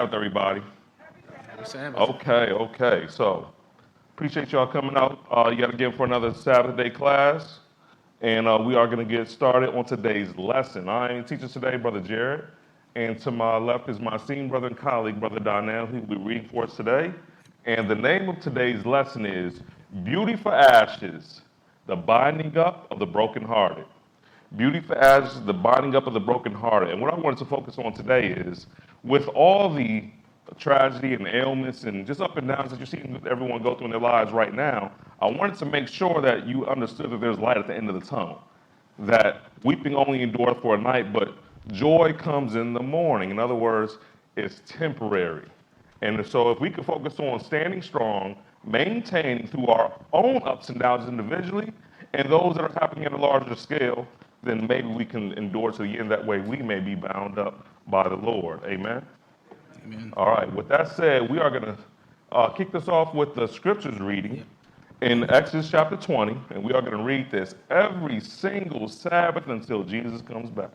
With everybody. Happy Sabbath. Okay. So, appreciate y'all coming out yet again for another Saturday class. And we are going to get started on today's lesson. I am teacher today, Brother Jared. And to my left is my esteemed brother and colleague, Brother Donell, who will be reading for us today. And the name of today's lesson is Beauty for Ashes, the Binding Up of the Brokenhearted. Beauty for Ashes, the Binding Up of the Brokenhearted. And what I wanted to focus on today is, with all the tragedy and ailments and just up and downs that you're seeing everyone go through in their lives right now, I wanted to make sure that you understood that there's light at the end of the tunnel. That weeping only endureth for a night, but joy comes in the morning. In other words, it's temporary. And so if we could focus on standing strong, maintaining through our own ups and downs individually, and those that are happening at a larger scale, then maybe we can endure to the end. That way we may be bound up by the Lord. Amen? Amen. All right, with that said, we are going to kick this off with the scriptures reading in Exodus chapter 20, and we are going to read this every single Sabbath until Jesus comes back.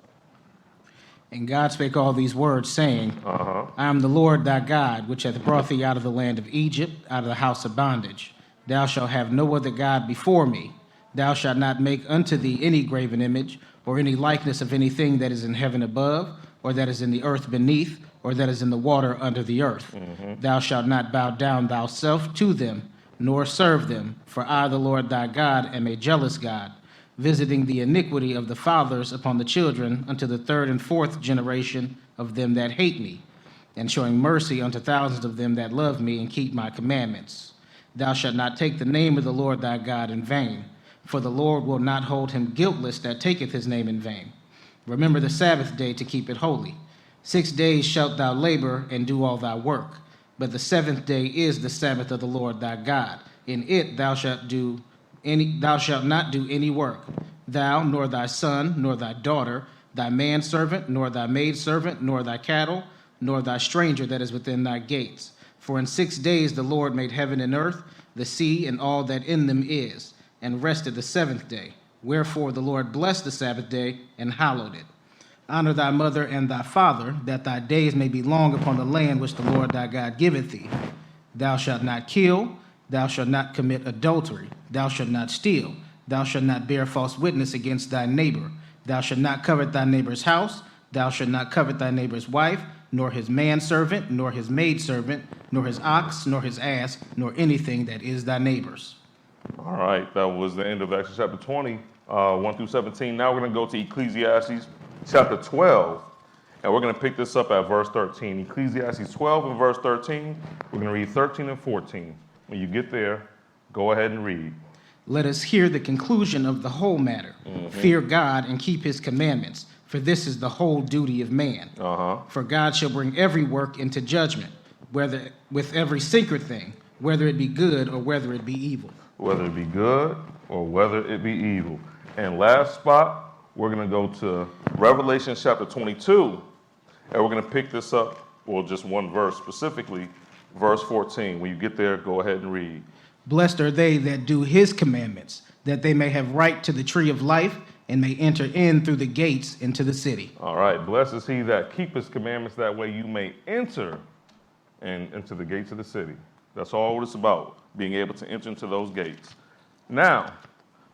And God spake all these words, saying, I am the Lord thy God, which hath brought thee out of the land of Egypt, out of the house of bondage. Thou shalt have no other God before me. Thou shalt not make unto thee any graven image, or any likeness of anything that is in heaven above, or that is in the earth beneath, or that is in the water under the earth. Thou shalt not bow down thyself to them, nor serve them. For I, the Lord thy God, am a jealous God, visiting the iniquity of the fathers upon the children unto the third and fourth generation of them that hate me, and showing mercy unto thousands of them that love me and keep my commandments. Thou shalt not take the name of the Lord thy God in vain, for the Lord will not hold him guiltless that taketh his name in vain. Remember the Sabbath day to keep it holy. 6 days shalt thou labor and do all thy work, but the seventh day is the Sabbath of the Lord thy God. In it thou shalt not do any work, thou, nor thy son, nor thy daughter, thy manservant, nor thy maidservant, nor thy cattle, nor thy stranger that is within thy gates. For in 6 days the Lord made heaven and earth, the sea, and all that in them is, and rested the seventh day. Wherefore the Lord blessed the Sabbath day and hallowed it. Honor thy mother and thy father, that thy days may be long upon the land which the Lord thy God giveth thee. Thou shalt not kill, thou shalt not commit adultery, thou shalt not steal, thou shalt not bear false witness against thy neighbor, thou shalt not covet thy neighbor's house, thou shalt not covet thy neighbor's wife, nor his manservant, nor his maidservant, nor his ox, nor his ass, nor anything that is thy neighbor's. All right, that was the end of Exodus chapter 20, 1 through 17. Now we're going to go to Ecclesiastes chapter 12, and we're going to pick this up at verse 13. Ecclesiastes 12 and verse 13. We're going to read 13 and 14. When you get there, go ahead and read. Let us hear the conclusion of the whole matter. Fear God and keep his commandments, for this is the whole duty of man. For God shall bring every work into judgment, whether with every secret thing, whether it be good or whether it be evil. Whether it be good or whether it be evil. And last spot, we're going to go to Revelation chapter 22, and we're going to pick this up, well, just one verse specifically, verse 14. When you get there, go ahead and read. Blessed are they that do his commandments, that they may have right to the tree of life and may enter in through the gates into the city. All right, blessed is he that keep his commandments, that way you may enter into the gates of the city. That's all it's about, being able to enter into those gates. Now,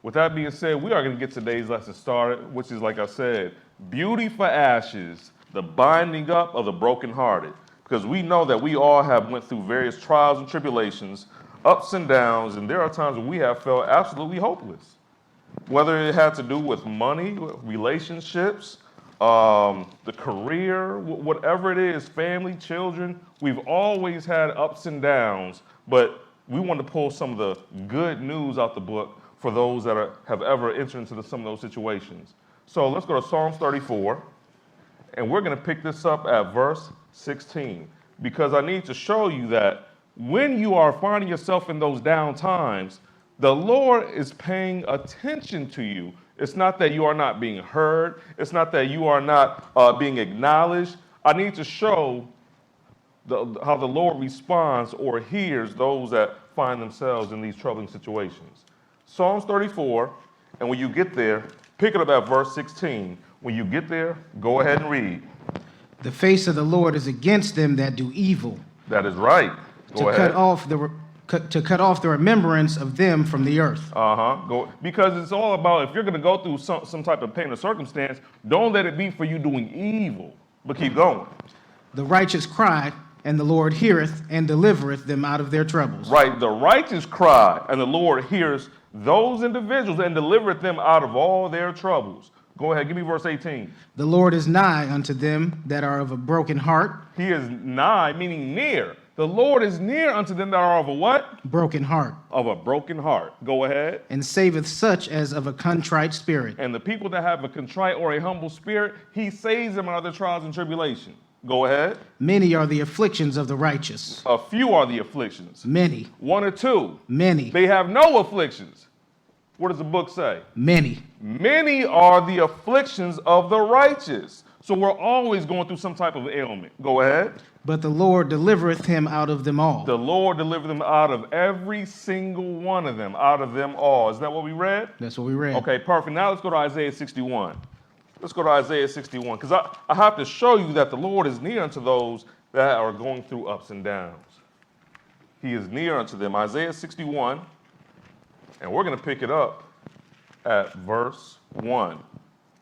with that being said, we are going to get today's lesson started, which is, like I said, beauty for ashes, the binding up of the brokenhearted. Because we know that we all have went through various trials and tribulations, ups and downs, and there are times when we have felt absolutely hopeless. Whether it had to do with money, relationships, the career, whatever it is, family, children, we've always had ups and downs, but we want to pull some of the good news out the book for those that have ever entered into some of those situations. So let's go to Psalms 34, and we're going to pick this up at verse 16, because I need to show you that when you are finding yourself in those down times, the Lord is paying attention to you. It's not that you are not being heard. It's not that you are not being acknowledged. I need to show how the Lord responds or hears those that find themselves in these troubling situations. Psalms 34, and when you get there, pick it up at verse 16. When you get there, go ahead and read. The face of the Lord is against them that do evil, That is right. Go ahead. To cut off the remembrance of them from the earth. Because it's all about, if you're going to go through some type of pain or circumstance, don't let it be for you doing evil, but keep going. The righteous cry, and the Lord heareth and delivereth them out of their troubles. Right, the righteous cry, and the Lord hears those individuals and delivereth them out of all their troubles. Go ahead, give me verse 18. The Lord is nigh unto them that are of a broken heart. He is nigh, meaning near. The Lord is near unto them that are of a what? Broken heart. Of a broken heart. Go ahead. And saveth such as of a contrite spirit. And the people that have a contrite or a humble spirit, he saves them out of their trials and tribulation. Go ahead. Many are the afflictions of the righteous. A few are the afflictions. Many. One or two. Many. They have no afflictions. What does the book say? Many. Many are the afflictions of the righteous. So we're always going through some type of ailment. Go ahead. But the Lord delivereth him out of them all. The Lord delivered them out of every single one of them, out of them all. Is that what we read? That's what we read. Okay, perfect. Now let's go to Isaiah 61. Let's go to Isaiah 61, because I have to show you that the Lord is near unto those that are going through ups and downs. He is near unto them. Isaiah 61, and we're going to pick it up at verse 1.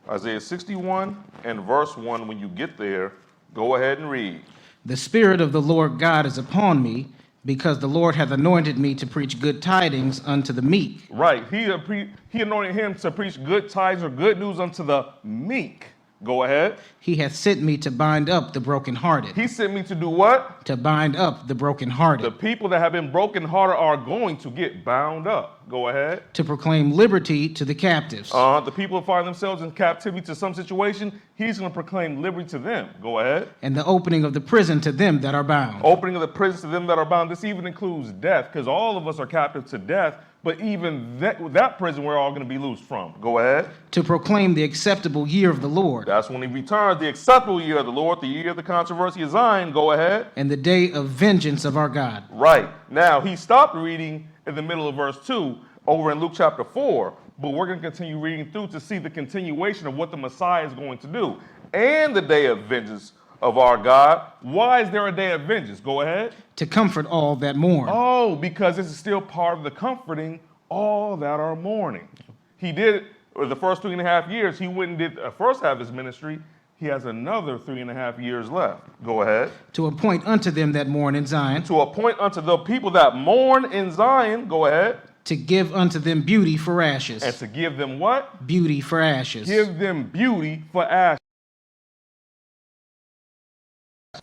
Isaiah 61 and verse 1, when you get there, go ahead and read. The Spirit of the Lord God is upon me, because the Lord hath anointed me to preach good tidings unto the meek. Right. He anointed him to preach good tidings or good news unto the meek. Go ahead. He hath sent me to bind up the brokenhearted. He sent me to do what? To bind up the brokenhearted. The people that have been brokenhearted are going to get bound up. Go ahead. To proclaim liberty to the captives. The people who find themselves in captivity to some situation, he's going to proclaim liberty to them. Go ahead. And the opening of the prison to them that are bound. Opening of the prison to them that are bound. This even includes death, because all of us are captive to death. But even that prison we're all going to be loosed from. Go ahead. To proclaim the acceptable year of the Lord. That's when he returns, the acceptable year of the Lord, the year of the controversy of Zion. Go ahead. And the day of vengeance of our God. Right. Now, he stopped reading in the middle of verse 2 over in Luke chapter 4. But we're going to continue reading through to see the continuation of what the Messiah is going to do. And the day of vengeance of our God. Why is there a day of vengeance? Go ahead. To comfort all that mourn. Oh, because this is still part of the comforting all that are mourning. He did the first 3.5 years. He went and did the first half of his ministry. He has another 3.5 years left. Go ahead. To appoint unto them that mourn in Zion. To appoint unto the people that mourn in Zion. Go ahead. To give unto them beauty for ashes. And to give them what? Beauty for ashes. Give them beauty for ashes.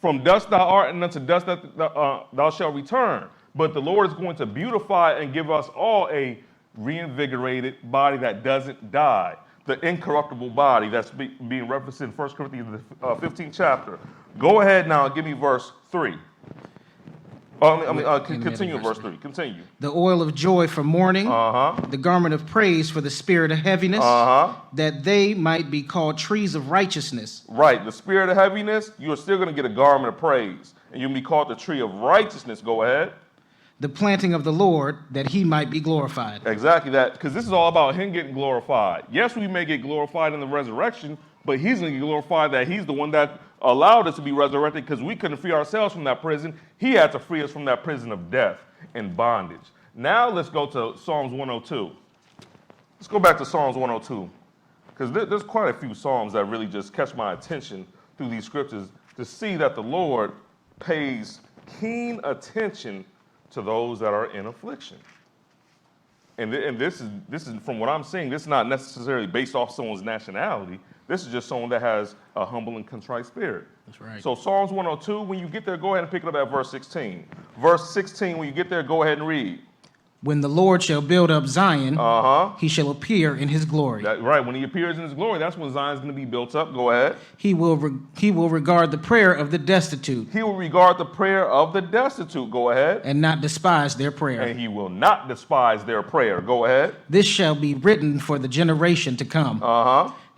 From dust thou art, and unto dust thou shalt return. But the Lord is going to beautify and give us all a reinvigorated body that doesn't die. The incorruptible body that's being referenced in 1 Corinthians, the 15th chapter. Go ahead now and give me verse 3. Continue verse 3. Continue. The oil of joy for mourning. The garment of praise for the spirit of heaviness. That they might be called trees of righteousness. Right. The spirit of heaviness, you are still going to get a garment of praise. And you'll be called the tree of righteousness. Go ahead. The planting of the Lord, that he might be glorified. Exactly that. Because this is all about him getting glorified. Yes, we may get glorified in the resurrection, but he's going to get glorified that he's the one that allowed us to be resurrected, because we couldn't free ourselves from that prison. He had to free us from that prison of death and bondage. Now let's go to Psalms 102. Let's go back to Psalms 102, because there's quite a few Psalms that really just catch my attention through these scriptures, to see that the Lord pays keen attention to those that are in affliction. And this is from what I'm seeing, this is not necessarily based off someone's nationality. This is just someone that has a humble and contrite spirit. That's right. So Psalms 102, when you get there, go ahead and pick it up at verse 16. Verse 16, when you get there, go ahead and read. When the Lord shall build up Zion, he shall appear in his glory. Right, when he appears in his glory, that's when Zion's going to be built up. Go ahead. He will regard the prayer of the destitute. He will regard the prayer of the destitute. Go ahead. And not despise their prayer. And he will not despise their prayer. Go ahead. This shall be written for the generation to come.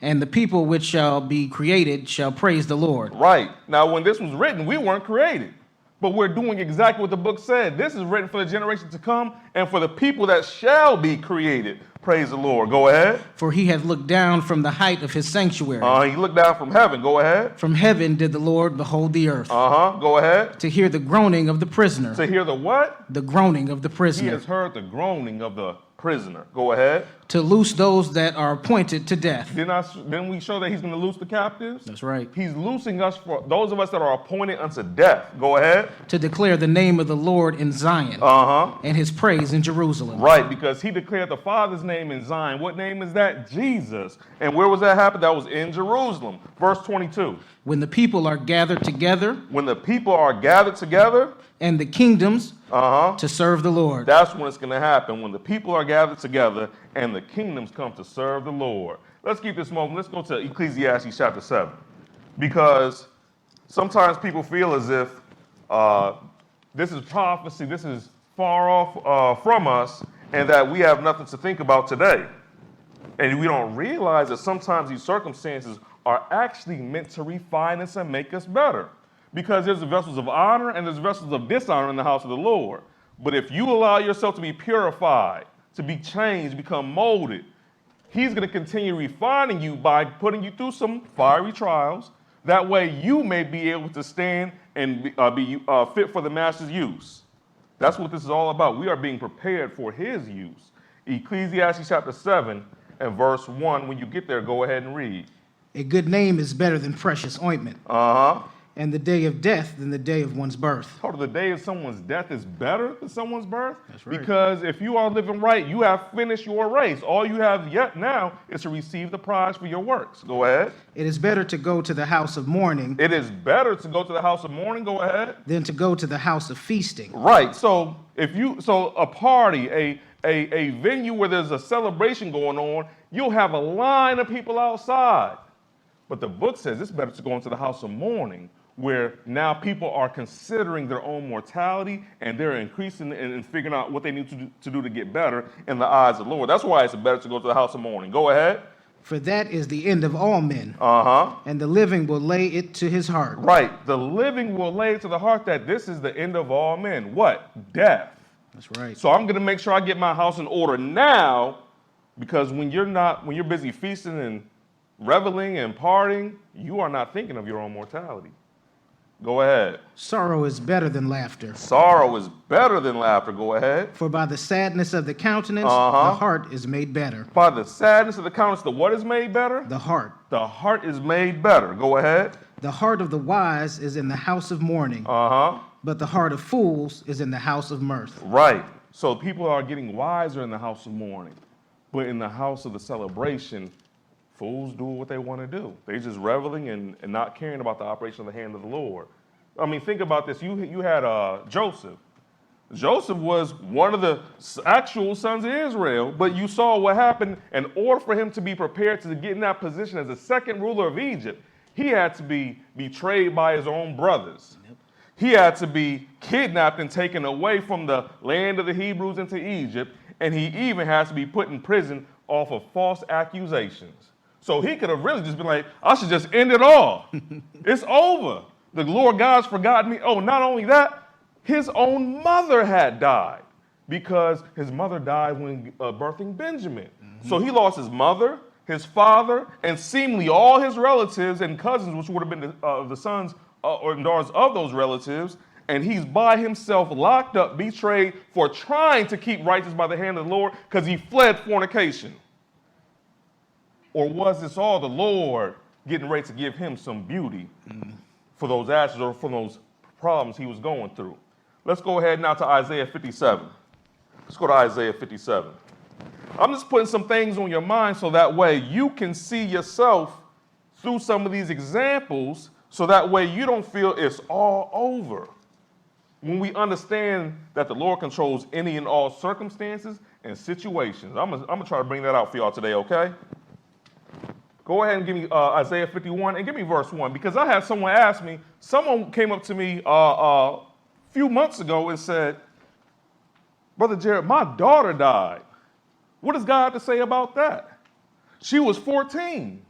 And the people which shall be created shall praise the Lord. Right. Now, when this was written, we weren't created. But we're doing exactly what the book said. This is written for the generation to come and for the people that shall be created. Praise the Lord. Go ahead. For he hath looked down from the height of his sanctuary. He looked down from heaven. Go ahead. From heaven did the Lord behold the earth. Go ahead. To hear the groaning of the prisoner. To hear the what? The groaning of the He prisoner. has heard the groaning of the prisoner. Go ahead. To loose those that are appointed to death. Didn't we show that he's going to loose the captives? That's right. He's loosing us for those of us that are appointed unto death. Go ahead. To declare the name of the Lord in Zion. And his praise in Jerusalem. Right, because he declared the Father's name in Zion. What name is that? Jesus. And where was that happening? That was in Jerusalem. Verse 22. When the people are gathered together. When the people are gathered together. And the kingdoms to serve the Lord. That's when it's going to happen, when the people are gathered together and the kingdoms come to serve the Lord. Let's keep this moment. Let's go to Ecclesiastes chapter 7. Because sometimes people feel as if this is prophecy, this is far off from us, and that we have nothing to think about today. And we don't realize that sometimes these circumstances are actually meant to refine us and make us better. Because there's the vessels of honor and there's vessels of dishonor in the house of the Lord. But if you allow yourself to be purified, to be changed, become molded, he's going to continue refining you by putting you through some fiery trials. That way you may be able to stand and be fit for the master's use. That's what this is all about. We are being prepared for his use. Ecclesiastes chapter 7 and verse 1. When you get there, go ahead and read. A good name is better than precious ointment. And the day of death than the day of one's birth. The day of someone's death is better than someone's birth? That's right. Because if you are living right, you have finished your race. All you have yet now is to receive the prize for your works. Go ahead. It is better to go to the house of mourning. It is better to go to the house of mourning. Go ahead. Than to go to the house of feasting. Right. So a party, a venue where there's a celebration going on, you'll have a line of people outside. But the book says it's better to go into the house of mourning, where now people are considering their own mortality and they're increasing and figuring out what they need to do to get better in the eyes of the Lord. That's why it's better to go to the house of mourning. Go ahead. For that is the end of all men. And the living will lay it to his heart. Right. The living will lay it to the heart that this is the end of all men. What? Death. That's right. So I'm going to make sure I get my house in order now, because when you're busy feasting and reveling and partying, you are not thinking of your own mortality. Go ahead. Sorrow is better than laughter. Sorrow is better than laughter. Go ahead. For by the sadness of the countenance, the heart is made better. By the sadness of the countenance, the what is made better? The heart. The heart is made better. Go ahead. The heart of the wise is in the house of mourning. But the heart of fools is in the house of mirth. Right. So people are getting wiser in the house of mourning. But in the house of the celebration, fools do what they want to do. They're just reveling and not caring about the operation of the hand of the Lord. I mean, think about this. You had Joseph. Joseph was one of the actual sons of Israel, but you saw what happened. In order for him to be prepared to get in that position as the second ruler of Egypt, he had to be betrayed by his own brothers. He had to be kidnapped and taken away from the land of the Hebrews into Egypt, and he even has to be put in prison off of false accusations. So he could have really just been like, I should just end it all. It's over. The Lord God's forgotten me. Oh, not only that, his own mother had died because his mother died when birthing Benjamin. So he lost his mother, his father, and seemingly all his relatives and cousins, which would have been the sons or daughters of those relatives. And he's by himself, locked up, betrayed for trying to keep righteous by the hand of the Lord because he fled fornication. Or was this all the Lord getting ready to give him some beauty for those ashes or for those problems he was going through? Let's go ahead now to Isaiah 57. Let's go to Isaiah 57. I'm just putting some things on your mind so that way you can see yourself through some of these examples, so that way you don't feel it's all over. When we understand that the Lord controls any and all circumstances and situations. I'm gonna try to bring that out for y'all today, okay? Go ahead and give me Isaiah 51 and give me verse 1, because I had someone ask me, someone came up to me a few months ago and said, Brother Jared, my daughter died. What does God have to say about that? She was 14.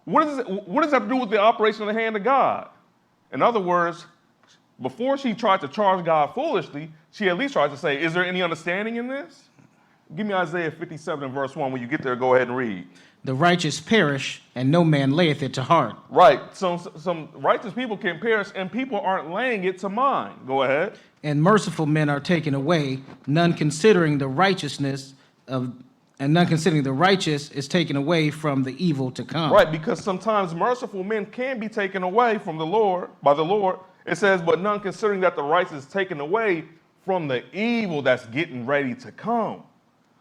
What does that have to do with the operation of the hand of God? In other words, before she tried to charge God foolishly, she at least tried to say, is there any understanding in this? Give me Isaiah 57 and verse 1. When you get there, go ahead and read. The righteous perish, and no man layeth it to heart. Right. Some righteous people can perish, and people aren't laying it to mind. Go ahead. And merciful men are taken away, none considering the righteousness of, and none considering the righteous is taken away from the evil to come. Right, because sometimes merciful men can be taken away from the Lord, by the Lord. It says, but none considering that the righteous is taken away from the evil that's getting ready to come.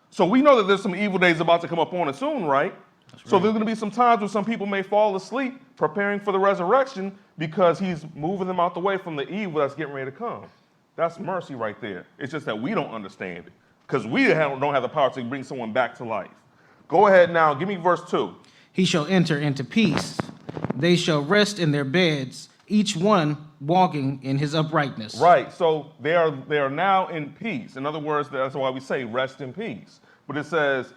So we know that there's some evil days about to come up on us soon, right? So there's going to be some times where some people may fall asleep preparing for the resurrection because he's moving them out the way from the evil that's getting ready to come. That's mercy right there. It's just that we don't understand it because we don't have the power to bring someone back to life. Go ahead now. Give me verse 2. He shall enter into peace. They shall rest in their beds, each one walking in his uprightness. Right. So they are now in peace. In other words, that's why we say rest in peace. But it says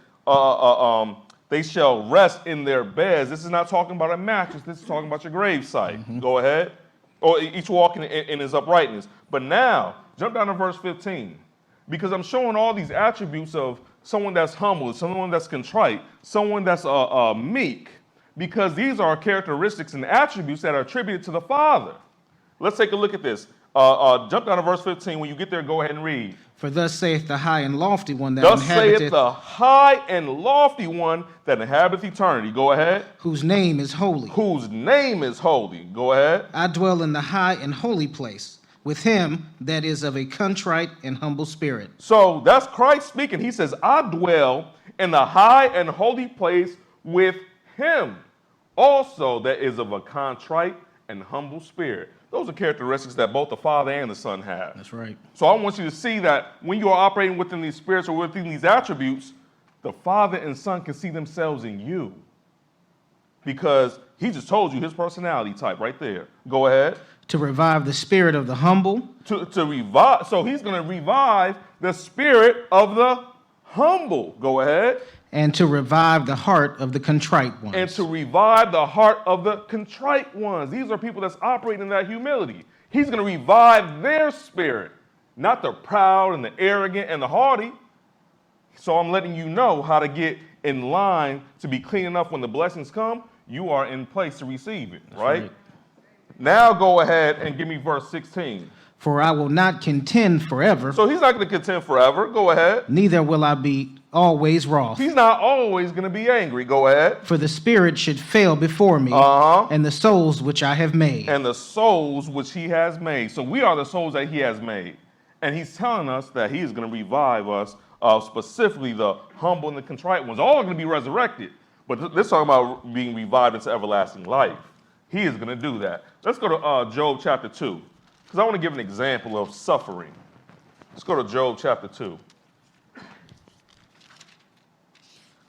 they shall rest in their beds. This is not talking about a mattress. This is talking about your gravesite. Mm-hmm. Go ahead. Or each walking in his uprightness. But now, jump down to verse 15. Because I'm showing all these attributes of someone that's humble, someone that's contrite, someone that's meek. Because these are characteristics and attributes that are attributed to the Father. Let's take a look at this. Jump down to verse 15. When you get there, go ahead and read. For thus saith the high and lofty one that Thus inhabiteth. saith the high and lofty one that inhabiteth eternity. Go ahead. Whose name is holy. Whose name is holy. Go ahead. I dwell in the high and holy place with him that is of a contrite and humble spirit. So that's Christ speaking. He says, I dwell in the high and holy place with him also that is of a contrite and humble spirit. Those are characteristics that both the Father and the Son have. That's right. So I want you to see that when you are operating within these spirits or within these attributes, the Father and Son can see themselves in you. Because he just told you his personality type right there. Go ahead. To revive the spirit of the humble. To revive. So he's going to revive the spirit of the humble. Go ahead. And to revive the heart of the contrite ones. And to revive the heart of the contrite ones. These are people that's operating in that humility. He's going to revive their spirit, not the proud and the arrogant and the haughty. So I'm letting you know how to get in line to be clean enough when the blessings come. You are in place to receive it, right? Now go ahead and give me verse 16. For I will not contend forever. So he's not going to contend forever. Go ahead. Neither will I be always wroth. He's not always going to be angry. Go ahead. For the spirit should fail before me, and the souls which I have made. And the souls which he has made. So we are the souls that he has made. And he's telling us that he is going to revive us, specifically the humble and the contrite ones. All are going to be resurrected. But this is talking about being revived into everlasting life. He is going to do that. Let's go to Job chapter 2. Because I want to give an example of suffering. Let's go to Job chapter 2.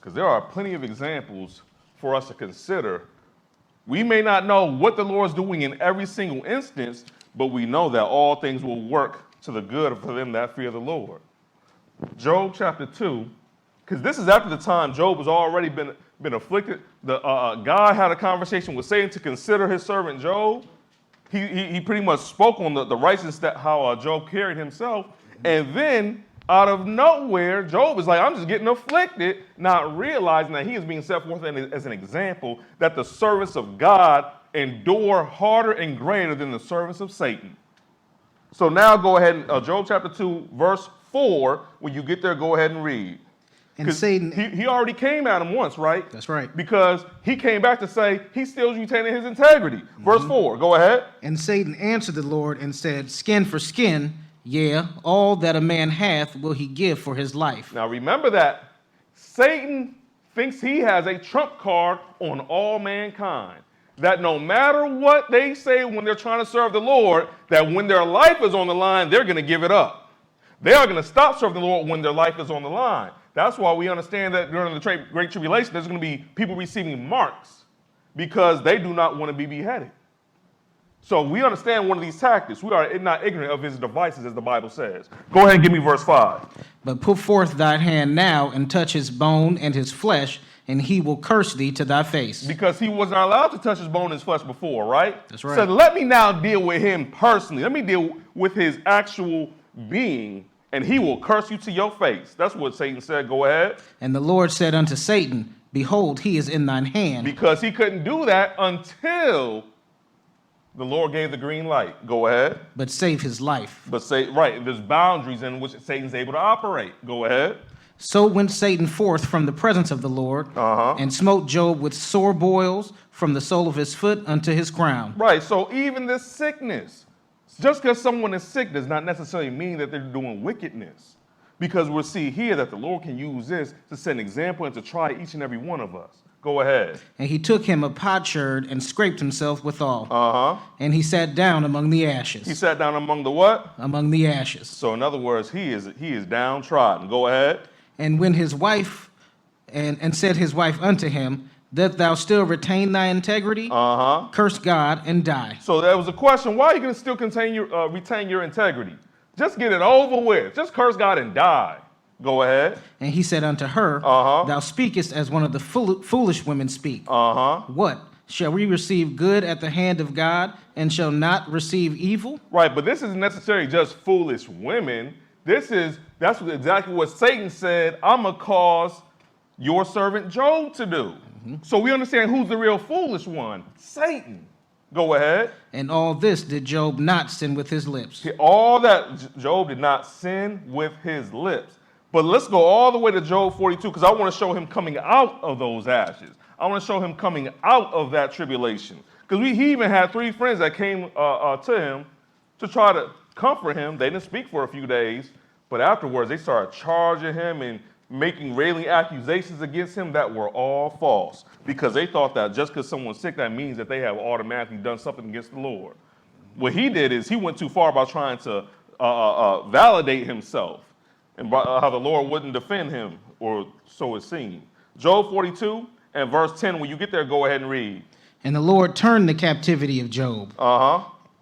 Because there are plenty of examples for us to consider. We may not know what the Lord's doing in every single instance, but we know that all things will work to the good for them that fear the Lord. Job chapter 2, because this is after the time Job has already been afflicted. God had a conversation with Satan to consider his servant Job. He pretty much spoke on the righteousness that how Job carried himself. And then out of nowhere, Job is like, I'm just getting afflicted, not realizing that he is being set forth as an example that the servants of God endure harder and greater than the servants of Satan. So now go ahead and Job chapter 2, verse 4, when you get there, go ahead and read. And Satan, he already came at him once, right? That's right. Because he came back to say he still retaining his integrity. Verse 4, go ahead. And Satan answered the Lord and said, skin for skin, yeah, all that a man hath will he give for his life. Now remember that Satan thinks he has a trump card on all mankind. That no matter what they say when they're trying to serve the Lord, that when their life is on the line, they're going to give it up. They are going to stop serving the Lord when their life is on the line. That's why we understand that during the Great Tribulation, there's going to be people receiving marks because they do not want to be beheaded. So we understand one of these tactics. We are not ignorant of his devices, as the Bible says. Go ahead and give me verse 5. But put forth thine hand now and touch his bone and his flesh, and he will curse thee to thy face. Because he was not allowed to touch his bone and his flesh before, right? That's right. So let me now deal with him personally. Let me deal with his actual being, and he will curse you to your face. That's what Satan said. Go ahead. And the Lord said unto Satan, behold, he is in thine hand. Because he couldn't do that until the Lord gave the green light. Go ahead. But save his life. But say, right, there's boundaries in which Satan's able to operate. Go ahead. So went Satan forth from the presence of the Lord, and smote Job with sore boils from the sole of his foot unto his crown. Right, so even this sickness, just because someone is sick does not necessarily mean that they're doing wickedness. Because we'll see here that the Lord can use this to set an example and to try each and every one of us. Go ahead. And he took him a potsherd and scraped himself withal. And he sat down among the ashes. He sat down among the what? Among the ashes. So in other words, he is downtrodden. Go ahead. And when his wife, and said his wife unto him, that thou still retain thy integrity? Curse God and die. So there was a question, why are you going to still retain your integrity? Just get it over with. Just curse God and die. Go ahead. And he said unto her, thou speakest as one of the foolish women speak. What? Shall we receive good at the hand of God and shall not receive evil? Right, but this isn't necessarily just foolish women. That's exactly what Satan said, I'm going to cause your servant Job to do. So we understand who's the real foolish one. Satan. Go ahead. And all this did Job not sin with his lips. All that Job did not sin with his lips. But let's go all the way to Job 42, because I want to show him coming out of those ashes. I want to show him coming out of that tribulation. Because he even had 3 friends that came to him to try to comfort him. They didn't speak for a few days, but afterwards they started charging him and making railing accusations against him that were all false. Because they thought that just because someone's sick, that means that they have automatically done something against the Lord. What he did is he went too far by trying to validate himself. And how the Lord wouldn't defend him, or so it seemed. Job 42 and verse 10, when you get there, go ahead and read. And the Lord turned the captivity of Job.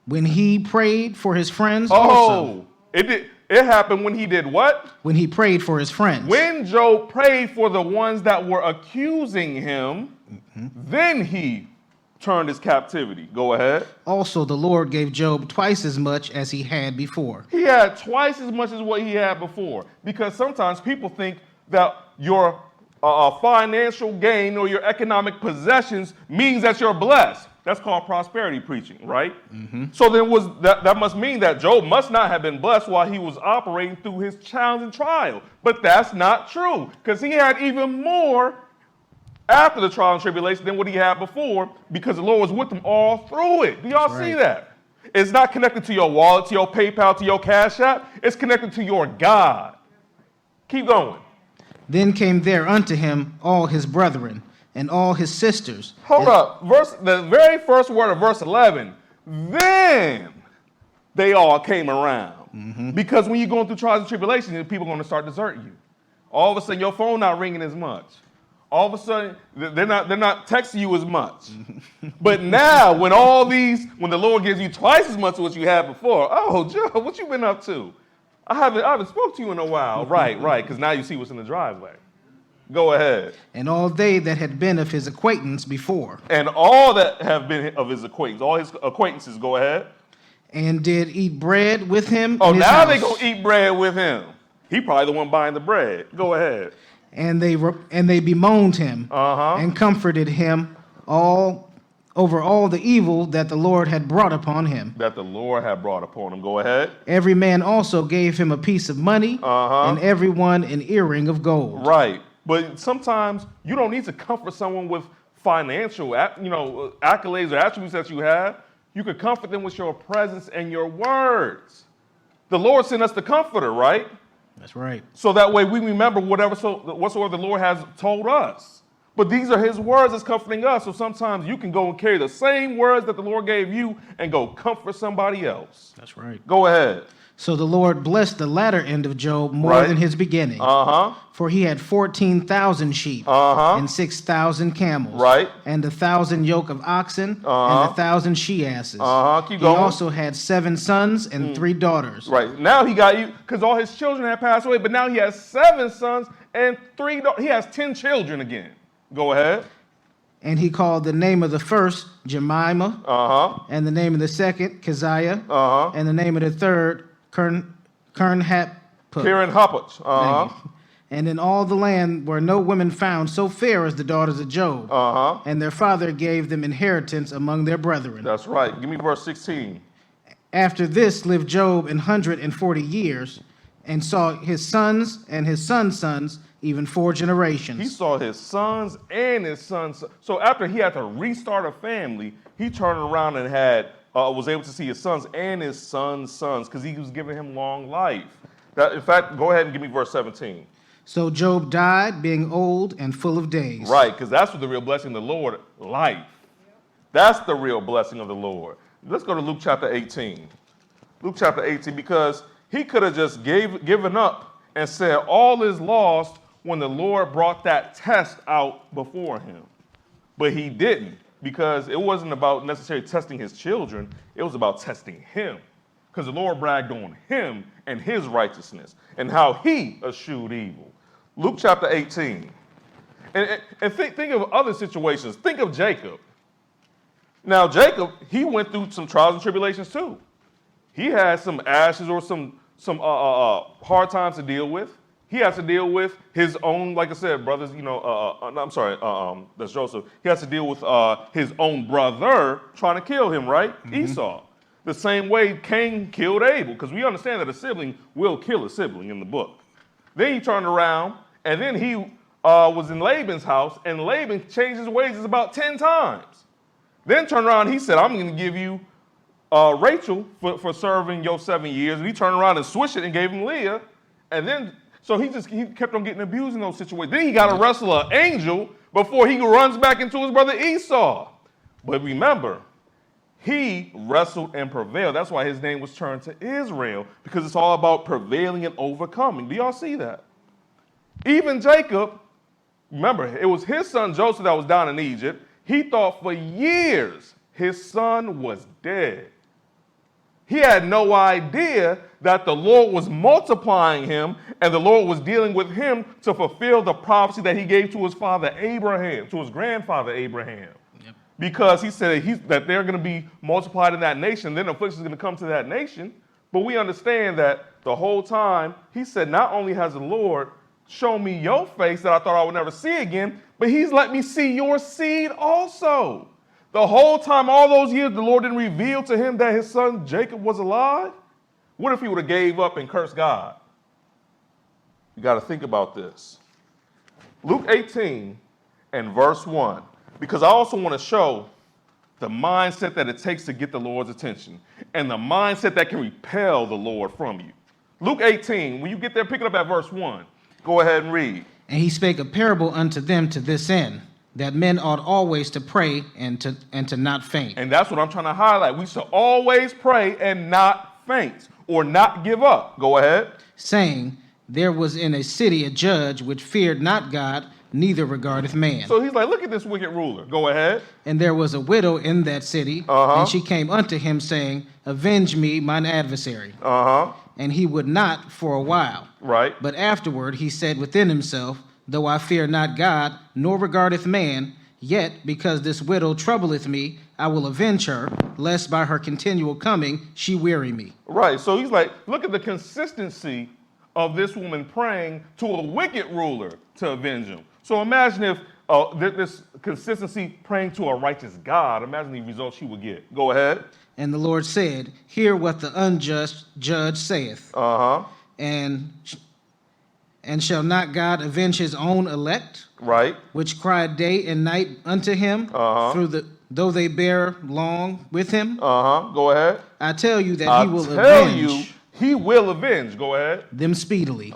When he prayed for his friends also. It happened when he did what? When he prayed for his friends. When Job prayed for the ones that were accusing him, then he turned his captivity. Go ahead. Also, the Lord gave Job twice as much as he had before. He had twice as much as what he had before. Because sometimes people think that your financial gain or your economic possessions means that you're blessed. That's called prosperity preaching, right? So then that must mean that Job must not have been blessed while he was operating through his challenge and trial. But that's not true, because he had even more after the trial and tribulation than what he had before, because the Lord was with him all through it. Do y'all see that? It's not connected to your wallet, to your PayPal, to your Cash App. It's connected to your God. Keep going. Then came there unto him all his brethren and all his sisters. Hold up. The very first word of verse 11. Then they all came around. Because when you're going through trials and tribulations, people are going to start deserting you. All of a sudden, your phone not ringing as much. All of a sudden, they're not texting you as much. But now, when the Lord gives you twice as much as what you had before, oh, Joe, what you been up to? I haven't spoke to you in a while. Right, because now you see what's in the driveway. Go ahead. And all they that had been of his acquaintance before. And all that have been of his acquaintance, all his acquaintances, go ahead. And did eat bread with him. Oh, now they going to eat bread with him. He probably the one buying the bread. Go ahead. And they bemoaned him and comforted him over all the evil that the Lord had brought upon him. That the Lord had brought upon him. Go ahead. Every man also gave him a piece of money, and every one an earring of gold. Right. But sometimes you don't need to comfort someone with financial accolades or attributes that you have. You could comfort them with your presence and your words. The Lord sent us the comforter, right? That's right. So that way we remember whatsoever the Lord has told us. But these are his words that's comforting us. So sometimes you can go and carry the same words that the Lord gave you and go comfort somebody else. That's right. Go ahead. So the Lord blessed the latter end of Job more than his beginning. For he had 14,000 sheep and 6,000 camels, and 1,000 yoke of oxen and 1,000 she-asses. Keep he going. also had 7 sons and 3 daughters. Right. Now he got you, because all his children had passed away, but now he has 7 sons and 3 daughters. He has 10 children again. Go ahead. And he called the name of the first Jemima, and the name of the second Keziah, and the name of the third Kernhappuch. And in all the land were no women found so fair as the daughters of Job. And their father gave them inheritance among their brethren. That's right. Give me verse 16. After this lived Job 140 years, and saw his sons and his sons' sons, even 4 generations. He saw his sons and his sons. So after he had to restart a family, he turned around and was able to see his sons and his sons' sons, because he was giving him long life. In fact, go ahead and give me verse 17. So Job died, being old and full of days. Right, because that's what the real blessing of the Lord, life. That's the real blessing of the Lord. Let's go to Luke chapter 18. Luke chapter 18, because he could have just given up and said all is lost when the Lord brought that test out before him. But he didn't, because it wasn't about necessarily testing his children. It was about testing him, because the Lord bragged on him and his righteousness and how he eschewed evil. Luke chapter 18. And think of other situations. Think of Jacob. Now, Jacob, he went through some trials and tribulations too. He had some ashes or some hard times to deal with. He has to deal with his own, like I said, brothers, that's Joseph. He has to deal with his own brother trying to kill him, right? Esau. The same way Cain killed Abel, because we understand that a sibling will kill a sibling in the book. Then he turned around, and then he was in Laban's house, and Laban changed his wages about 10 times. Then turned around, he said, I'm going to give you Rachel for serving your 7 years. And he turned around and switched it and gave him Leah. And then, so he kept on getting abused in those situations. Then he got to wrestle an angel before he runs back into his brother Esau. But remember, he wrestled and prevailed. That's why his name was turned to Israel, because it's all about prevailing and overcoming. Do y'all see that? Even Jacob, remember, it was his son Joseph that was down in Egypt. He thought for years his son was dead. He had no idea that the Lord was multiplying him and the Lord was dealing with him to fulfill the prophecy that he gave to his father Abraham, to his grandfather Abraham. Yep. Because he said that they're going to be multiplied in that nation, then affliction is going to come to that nation. But we understand that the whole time, he said, not only has the Lord shown me your face that I thought I would never see again, but he's let me see your seed also. The whole time, all those years, the Lord didn't reveal to him that his son Jacob was alive. What if he would have gave up and cursed God? You got to think about this. Luke 18 and verse 1, because I also want to show the mindset that it takes to get the Lord's attention and the mindset that can repel the Lord from you. Luke 18, when you get there, pick it up at verse 1. Go ahead and read. And he spake a parable unto them to this end, that men ought always to pray and to not faint. And that's what I'm trying to highlight. We should always pray and not faint or not give up. Go ahead. Saying, there was in a city a judge which feared not God, neither regardeth man. So he's like, look at this wicked ruler. Go ahead. And there was a widow in that city, and she came unto him, saying, avenge me, mine adversary. And he would not for a while. Right. But afterward he said within himself, though I fear not God, nor regardeth man, yet because this widow troubleth me, I will avenge her, lest by her continual coming she weary me. Right. So he's like, look at the consistency of this woman praying to a wicked ruler to avenge him. So imagine if this consistency praying to a righteous God, imagine the results she would get. Go ahead. And the Lord said, hear what the unjust judge saith. And shall not God avenge his own elect? Right. Which cry day and night unto him, though they bear long with him? Go ahead. I tell you that he will avenge. Go ahead. Them speedily.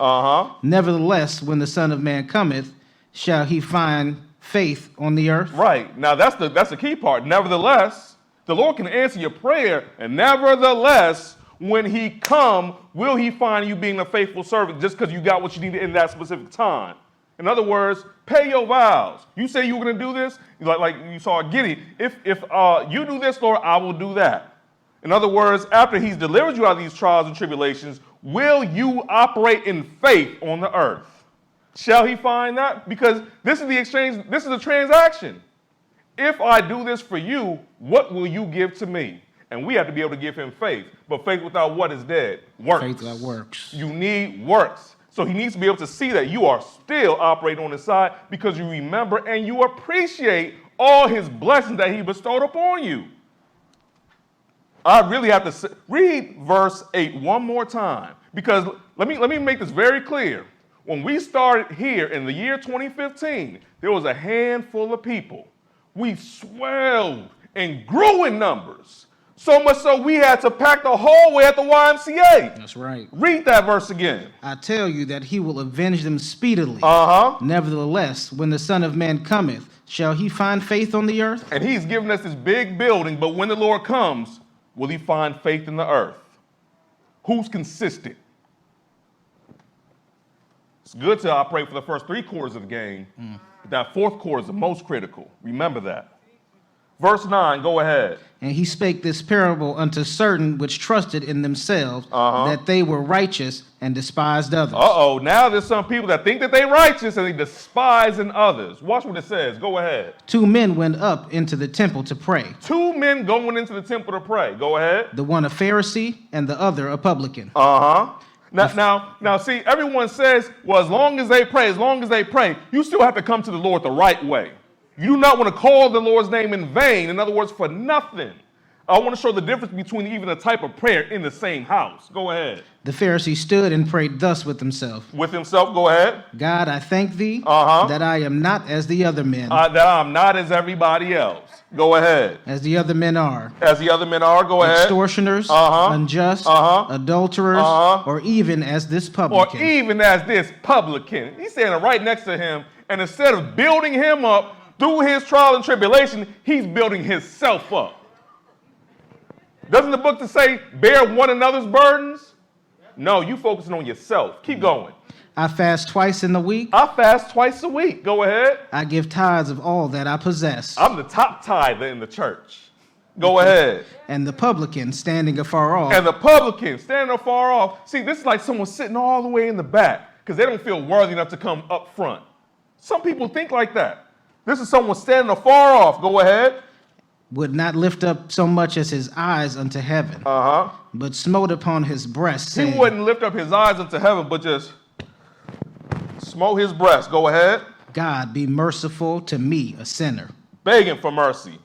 Nevertheless, when the Son of Man cometh, shall he find faith on the earth? Right. Now that's the key part. Nevertheless, the Lord can answer your prayer, and nevertheless, when he come, will he find you being a faithful servant just because you got what you needed in that specific time? In other words, pay your vows. You say you were going to do this, like you saw Gideon. If you do this, Lord, I will do that. In other words, after he's delivered you out of these trials and tribulations, will you operate in faith on the earth? Shall he find that? Because this is the exchange, this is a transaction. If I do this for you, what will you give to me? And we have to be able to give him faith. But faith without what is dead? Works. Faith that works. You need works. So he needs to be able to see that you are still operating on his side because you remember and you appreciate all his blessings that he bestowed upon you. I really have to read verse 8 one more time because let me make this very clear. When we started here in the year 2015, there was a handful of people. We swelled and grew in numbers. So much so we had to pack the hallway at the YMCA. That's right. Read that verse again. I tell you that he will avenge them speedily. Uh-huh. Nevertheless, when the Son of Man cometh, shall he find faith on the earth? And he's given us this big building, but when the Lord comes, will he find faith in the earth? Who's consistent? It's good to operate for the first 3 quarters of the game, but that 4th quarter is the most critical. Remember that. Verse 9, go ahead. And he spake this parable unto certain which trusted in themselves that they were righteous and despised others. Uh-oh, now there's some people that think that they're righteous and they despise in others. Watch what it says. Go ahead. 2 men went up into the temple to pray. 2 men going into the temple to pray. Go ahead. The one a Pharisee and the other a publican. Uh-huh. Now, see, everyone says, well, as long as they pray, you still have to come to the Lord the right way. You do not want to call the Lord's name in vain, in other words, for nothing. I want to show the difference between even the type of prayer in the same house. Go ahead. The Pharisee stood and prayed thus with himself. With himself, go ahead. God, I thank thee that I am not as the other men. That I'm not as everybody else. Go ahead. As the other men are. As the other men are, go ahead. Extortioners, unjust, adulterers, or even as this publican. Or even as this publican. He's standing right next to him, and instead of building him up through his trial and tribulation, he's building himself up. Doesn't the book say, bear one another's burdens? No, you focusing on yourself. Keep going. I fast twice in the week. I fast twice a week. Go ahead. I give tithes of all that I possess. I'm the top tither in the church. Go ahead. And the publican standing afar off. And the publican standing afar off. See, this is like someone sitting all the way in the back because they don't feel worthy enough to come up front. Some people think like that. This is someone standing afar off. Go ahead. Would not lift up so much as his eyes unto heaven, but smote upon his breast, saying, he wouldn't lift up his eyes unto heaven, but just smote his breast. Go ahead. God, be merciful to me, a sinner. Begging for mercy.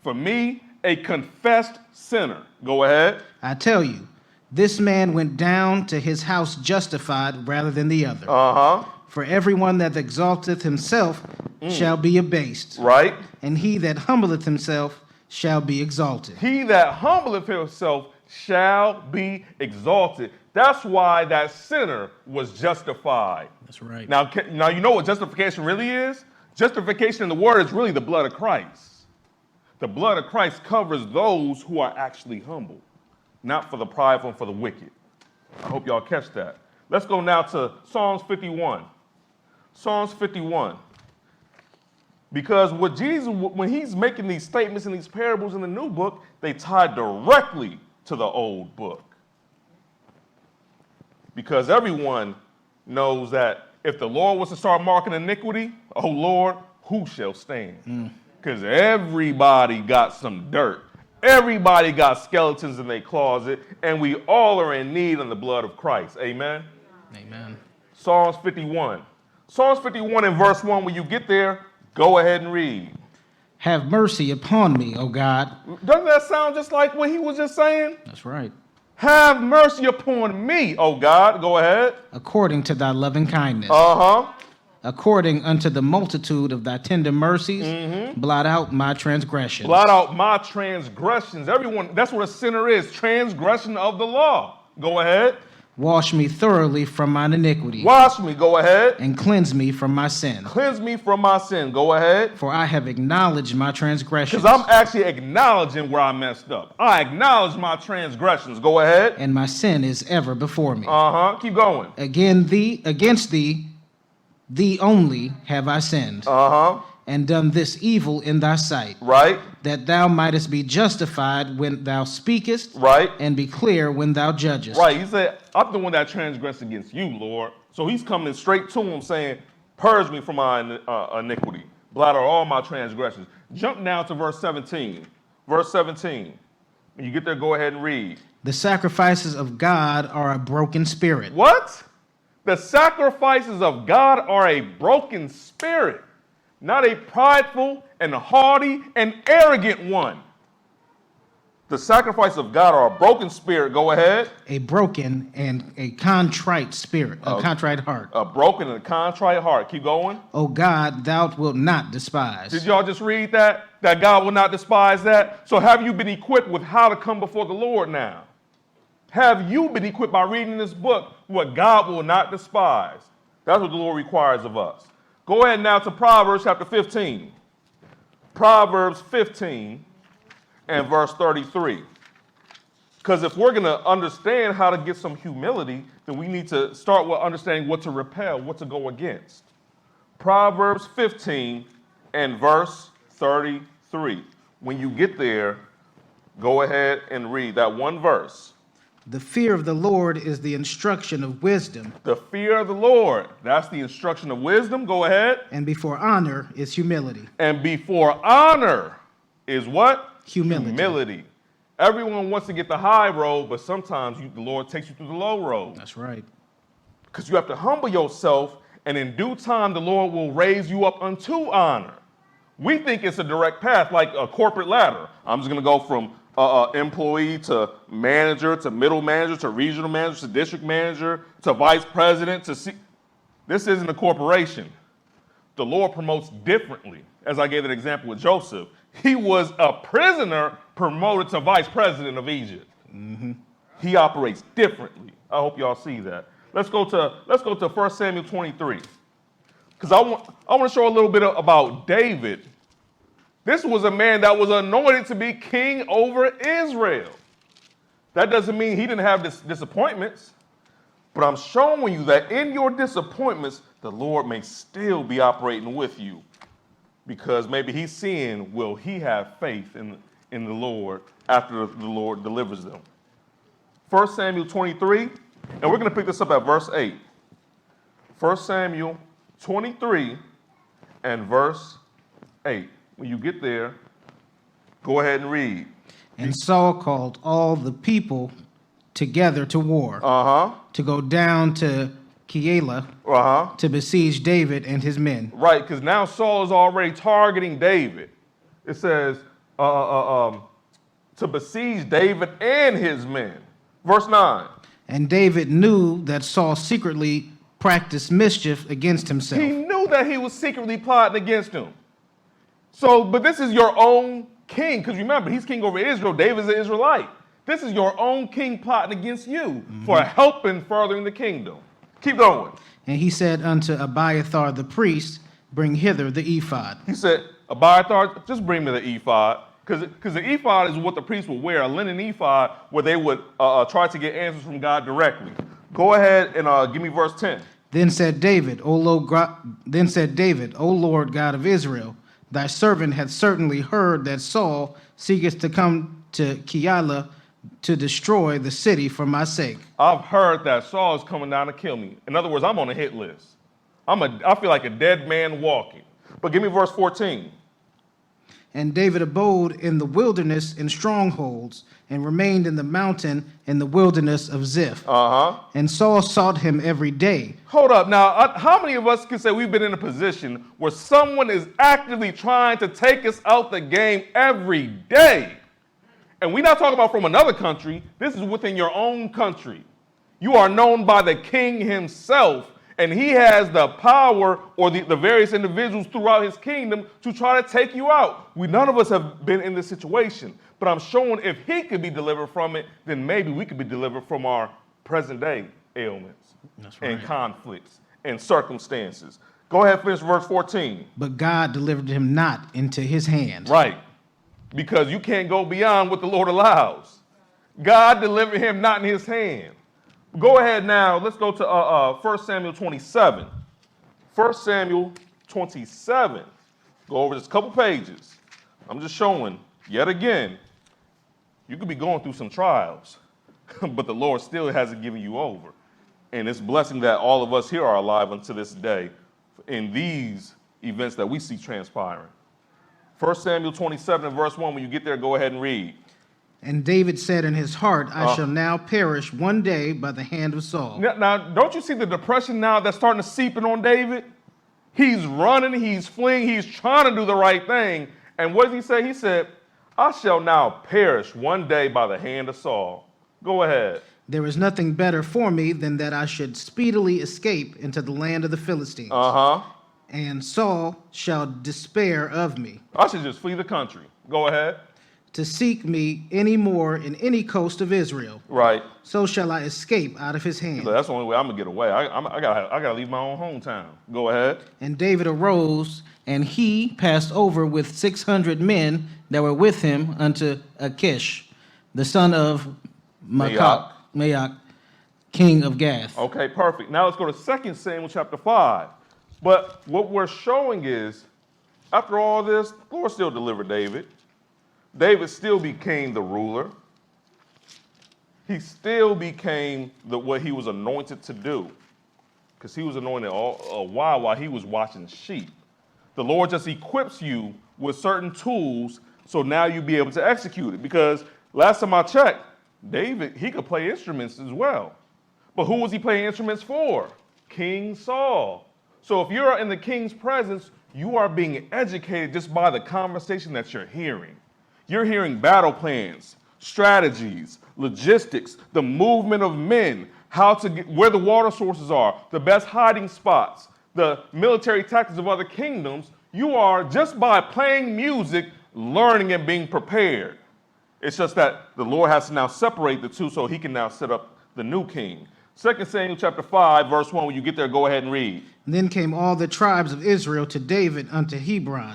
For me, a confessed sinner. Go ahead. I tell you, this man went down to his house justified rather than the other. For everyone that exalteth himself shall be abased. Right. And he that humbleth himself shall be exalted. He that humbleth himself shall be exalted. That's why that sinner was justified. That's right. Now you know what justification really is? Justification in the word is really the blood of Christ. The blood of Christ covers those who are actually humble, not for the prideful and for the wicked. I hope y'all catch that. Let's go now to Psalms 51. Psalms 51. Because what Jesus, when he's making these statements and these parables in the new book, they tie directly to the old book. Because everyone knows that if the Lord was to start marking iniquity, oh Lord, who shall stand? Because everybody got some dirt. Everybody got skeletons in their closet, and we all are in need of the blood of Christ. Amen? Amen. Psalms 51. Psalms 51 in verse 1, when you get there, go ahead and read. Have mercy upon me, O God. Doesn't that sound just like what he was just saying? That's right. Have mercy upon me, O God. Go ahead. According to thy loving kindness. According unto the multitude of thy tender mercies, blot out my transgressions. Blot out my transgressions. Everyone, that's what a sinner is, transgression of the law. Go ahead. Wash me thoroughly from mine iniquity. Wash me, go ahead. And cleanse me from my sin. Cleanse me from my sin, go ahead. For I have acknowledged my transgressions. Because I'm actually acknowledging where I messed up. I acknowledge my transgressions, go ahead. And my sin is ever before me. Keep going. Against thee only have I sinned. and done this evil in thy sight, Right. that thou mightest be justified when thou speakest, Right. and be clear when thou judgest. Right. He said, I'm the one that transgressed against you, Lord. So he's coming straight to him saying, purge me from my iniquity. Blot out all my transgressions. Jump now to verse 17. Verse 17. When you get there, go ahead and read. The sacrifices of God are a broken spirit. What? The sacrifices of God are a broken spirit, not a prideful and haughty and arrogant one. The sacrifices of God are a broken spirit. Go ahead. A broken and a contrite spirit, a contrite heart. A broken and contrite heart. Keep going. O God, thou wilt not despise. Did y'all just read that? That God will not despise that? So have you been equipped with how to come before the Lord now? Have you been equipped by reading this book what God will not despise? That's what the Lord requires of us. Go ahead now to Proverbs chapter 15. Proverbs 15 and verse 33. Because if we're going to understand how to get some humility, then we need to start with understanding what to repel, what to go against. Proverbs 15 and verse 33. When you get there, go ahead and read that one verse. The fear of the Lord is the instruction of wisdom. The fear of the Lord, that's the instruction of wisdom. Go ahead. And before honor is humility. And before honor is what? Humility. Humility. Everyone wants to get the high road, but sometimes the Lord takes you through the low road. That's right. Because you have to humble yourself, and in due time, the Lord will raise you up unto honor. We think it's a direct path, like a corporate ladder. I'm just going to go from employee to manager to middle manager to regional manager to district manager to vice president to This isn't a corporation. The Lord promotes differently. As I gave an example with Joseph, he was a prisoner promoted to vice president of Egypt. Mm-hmm. He operates differently. I hope y'all see that. Let's go to 1 Samuel 23. Because I want to show a little bit about David. This was a man that was anointed to be king over Israel. That doesn't mean he didn't have disappointments, but I'm showing you that in your disappointments, the Lord may still be operating with you, because maybe he's seeing, will he have faith in the Lord after the Lord delivers them. 1 Samuel 23, and we're going to pick this up at verse 8. 1 Samuel 23 and verse 8. When you get there, go ahead and read. And Saul called all the people together to war, to go down to Keilah, to besiege David and his men. Right, because now Saul is already targeting David. It says to besiege David and his men. Verse 9. And David knew that Saul secretly practiced mischief against himself. He knew that he was secretly plotting against him. So, but this is your own king, because remember, he's king over Israel. David's an Israelite. This is your own king plotting against you for helping furthering the kingdom. Keep going. And he said unto Abiathar the priest, bring hither the ephod. He said, Abiathar, just bring me the ephod. Because the ephod is what the priests would wear, a linen ephod, where they would try to get answers from God directly. Go ahead and give me verse 10. Then said David, O Lord God of Israel, thy servant hath certainly heard that Saul seeketh to come to Keilah to destroy the city for my sake. I've heard that Saul is coming down to kill me. In other words, I'm on a hit list. I feel like a dead man walking. But give me verse 14. And David abode in the wilderness in strongholds, and remained in the mountain in the wilderness of Ziph. And Saul sought him every day. Hold up. Now, how many of us can say we've been in a position where someone is actively trying to take us out the game every day? And we're not talking about from another country. This is within your own country. You are known by the king himself, and he has the power, or the various individuals throughout his kingdom, to try to take you out. None of us have been in this situation, but I'm showing if he could be delivered from it, then maybe we could be delivered from our present day ailments and conflicts and circumstances. Go ahead, finish verse 14. But God delivered him not into his hand. Right, because you can't go beyond what the Lord allows. God delivered him not in his hand. Go ahead now. Let's go to 1 Samuel 27. 1 Samuel 27 Go over just a couple pages. I'm just showing, yet again, you could be going through some trials, but the Lord still hasn't given you over. And it's a blessing that all of us here are alive unto this day in these events that we see transpiring. 1 Samuel 27 and verse 1, when you get there, go ahead and read. And David said in his heart, I shall now perish one day by the hand of Saul. Now, don't you see the depression now that's starting to seep in on David? He's running, he's fleeing, he's trying to do the right thing. And what did he say? He said, I shall now perish one day by the hand of Saul. Go ahead. There is nothing better for me than that I should speedily escape into the land of the Philistines. And Saul shall despair of me. I should just flee the country. Go ahead. To seek me any more in any coast of Israel. Right. So shall I escape out of his hand. That's the only way I'm going to get away. I gotta leave my own hometown. Go ahead. And David arose, and he passed over with 600 men that were with him unto Achish, the son of Maach, king of Gath. Okay, perfect. Now let's go to 2 Samuel chapter 5. But what we're showing is, after all this, the Lord still delivered David. David still became the ruler. He still became what he was anointed to do, because he was anointed a while he was watching sheep. The Lord just equips you with certain tools so now you'll be able to execute it. Because last time I checked, David, he could play instruments as well. But who was he playing instruments for? King Saul. So if you're in the king's presence, you are being educated just by the conversation that you're hearing. You're hearing battle plans, strategies, logistics, the movement of men, how to get, where the water sources are, the best hiding spots, the military tactics of other kingdoms. You are, just by playing music, learning and being prepared. It's just that the Lord has to now separate the two so he can now set up the new king. 2 Samuel chapter 5, verse 1, when you get there, go ahead and read. And then came all the tribes of Israel to David unto Hebron,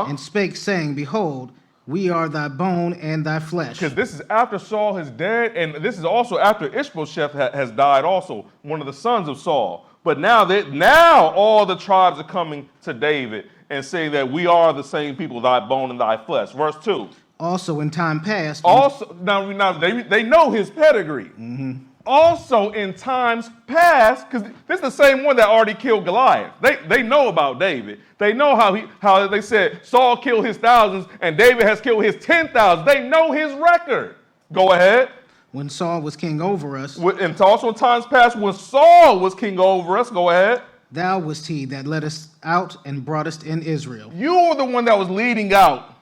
and spake, saying, Behold, we are thy bone and thy flesh. Because this is after Saul is dead, and this is also after Ishbosheth has died also, one of the sons of Saul. But now all the tribes are coming to David and saying that we are the same people, thy bone and thy flesh. Verse 2. Also in time past. Now they know his pedigree. Mm-hmm. Also in times past, because this is the same one that already killed Goliath. They know about David. They know how they said Saul killed his thousands and David has killed his 10,000. They know his record. Go ahead. When Saul was king over us. And also in times past, when Saul was king over us. Go ahead. Thou wast he that led us out and brought us in Israel. You were the one that was leading out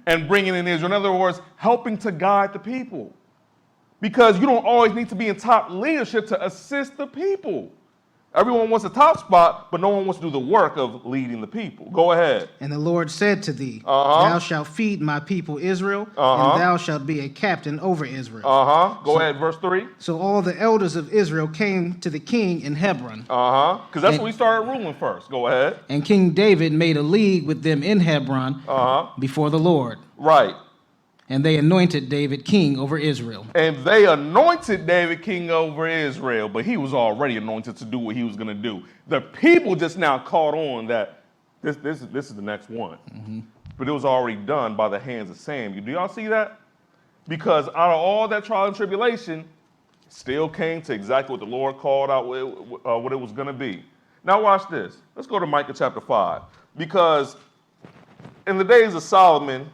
and bringing in Israel. In other words, helping to guide the people. Because you don't always need to be in top leadership to assist the people. Everyone wants a top spot, but no one wants to do the work of leading the people. Go ahead. And the Lord said to thee, Thou shalt feed my people Israel, and thou shalt be a captain over Israel. Go ahead, verse 3. So all the elders of Israel came to the king in Hebron. Because that's when we started ruling first. Go ahead. And King David made a league with them in Hebron before the Lord. Right. And they anointed David king over Israel. And they anointed David king over Israel, but he was already anointed to do what he was going to do. The people just now caught on that this is the next one. Mm-hmm. But it was already done by the hands of Samuel. Do y'all see that? Because out of all that trial and tribulation, it still came to exactly what the Lord called out what it was going to be. Now watch this. Let's go to Micah chapter 5. Because in the days of Solomon,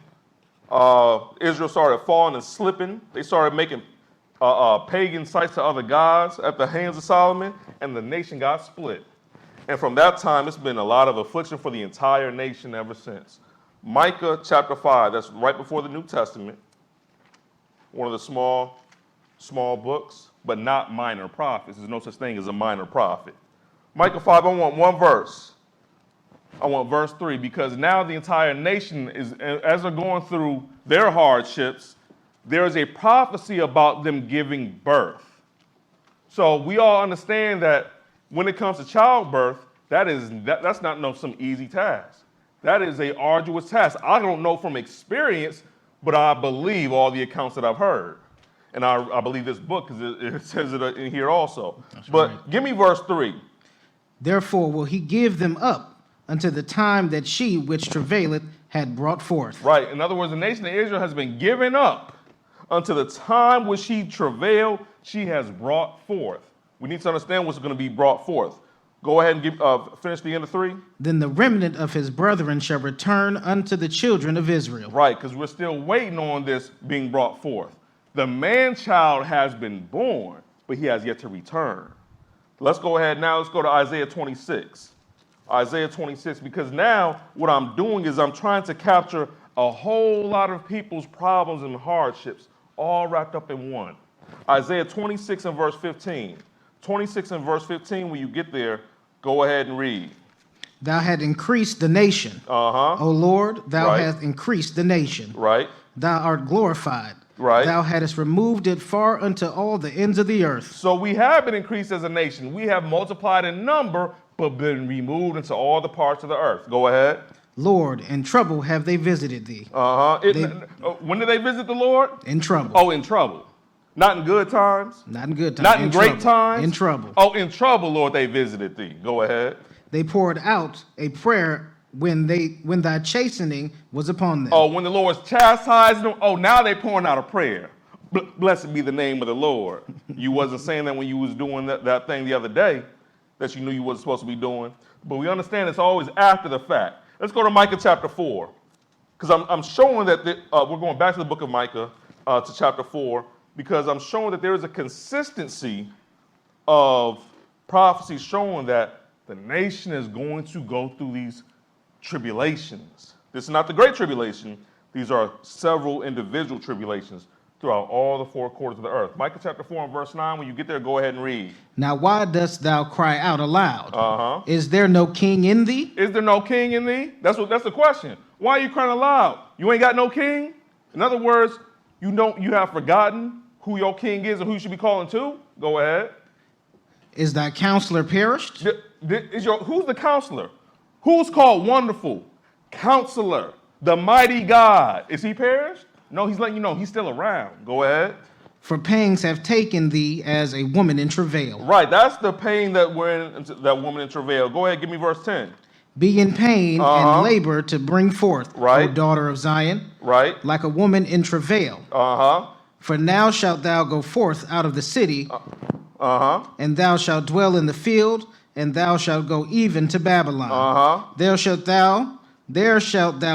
Israel started falling and slipping. They started making pagan sites to other gods at the hands of Solomon, and the nation got split. And from that time, it's been a lot of affliction for the entire nation ever since. Micah chapter 5, that's right before the New Testament, one of the small books, but not minor prophets. There's no such thing as a minor prophet. Micah 5, I want one verse. I want verse 3, because now the entire nation is, as they're going through their hardships, there is a prophecy about them giving birth. So we all understand that when it comes to childbirth, that's not some easy task. That is an arduous task. I don't know from experience, but I believe all the accounts that I've heard. And I believe this book, because it says it in here also. That's but right. Give me verse 3. Therefore will he give them up unto the time that she which travaileth had brought forth. Right. In other words, the nation of Israel has been given up until the time which she travailed, she has brought forth. We need to understand what's going to be brought forth. Go ahead and finish the end of 3. Then the remnant of his brethren shall return unto the children of Israel. Right, because we're still waiting on this being brought forth. The man-child has been born, but he has yet to return. Let's go ahead now. Let's go to Isaiah 26. Isaiah 26, because now what I'm doing is I'm trying to capture a whole lot of people's problems and hardships all wrapped up in one. Isaiah 26 and verse 15. 26 and verse 15, when you get there, go ahead and read. Thou hast increased the nation. O Lord, thou hast increased the nation. Right. Thou art glorified. Right. Thou hadst removed it far unto all the ends of the earth. So we have been increased as a nation. We have multiplied in number, but been removed into all the parts of the earth. Go ahead. Lord, in trouble have they visited thee. When did they visit the Lord? In trouble. Oh, in trouble. Not in good times. Not in good times. Not in great times. In trouble. Oh, in trouble, Lord, they visited thee. Go ahead. They poured out a prayer when thy chastening was upon them. Oh, when the Lord was chastising them. Oh, now they pouring out a prayer. Blessed be the name of the Lord. You wasn't saying that when you was doing that thing the other day that you knew you wasn't supposed to be doing. But we understand it's always after the fact. Let's go to Micah chapter 4. Because I'm showing that we're going back to the book of Micah to chapter 4. Because I'm showing that there is a consistency of prophecy showing that the nation is going to go through these tribulations. This is not the great tribulation. These are several individual tribulations throughout all the 4 quarters of the earth. Micah chapter 4 and verse 9, when you get there, go ahead and read. Now why dost thou cry out aloud? Is there no king in thee? Is there no king in thee? That's the question. Why are you crying aloud? You ain't got no king? In other words, you have forgotten who your king is and who you should be calling to? Go ahead. Is thy counselor perished? Who's the counselor? Who's called Wonderful? Counselor, the mighty God. Is he perished? No, he's letting you know he's still around. Go ahead. For pangs have taken thee as a woman in travail. Right, that's the pain that that woman in travail. Go ahead, give me verse 10. Be in pain and labor to bring forth, right, O daughter of Zion, right, like a woman in travail. For now shalt thou go forth out of the city, and thou shalt dwell in the field, and thou shalt go even to Babylon. There shalt thou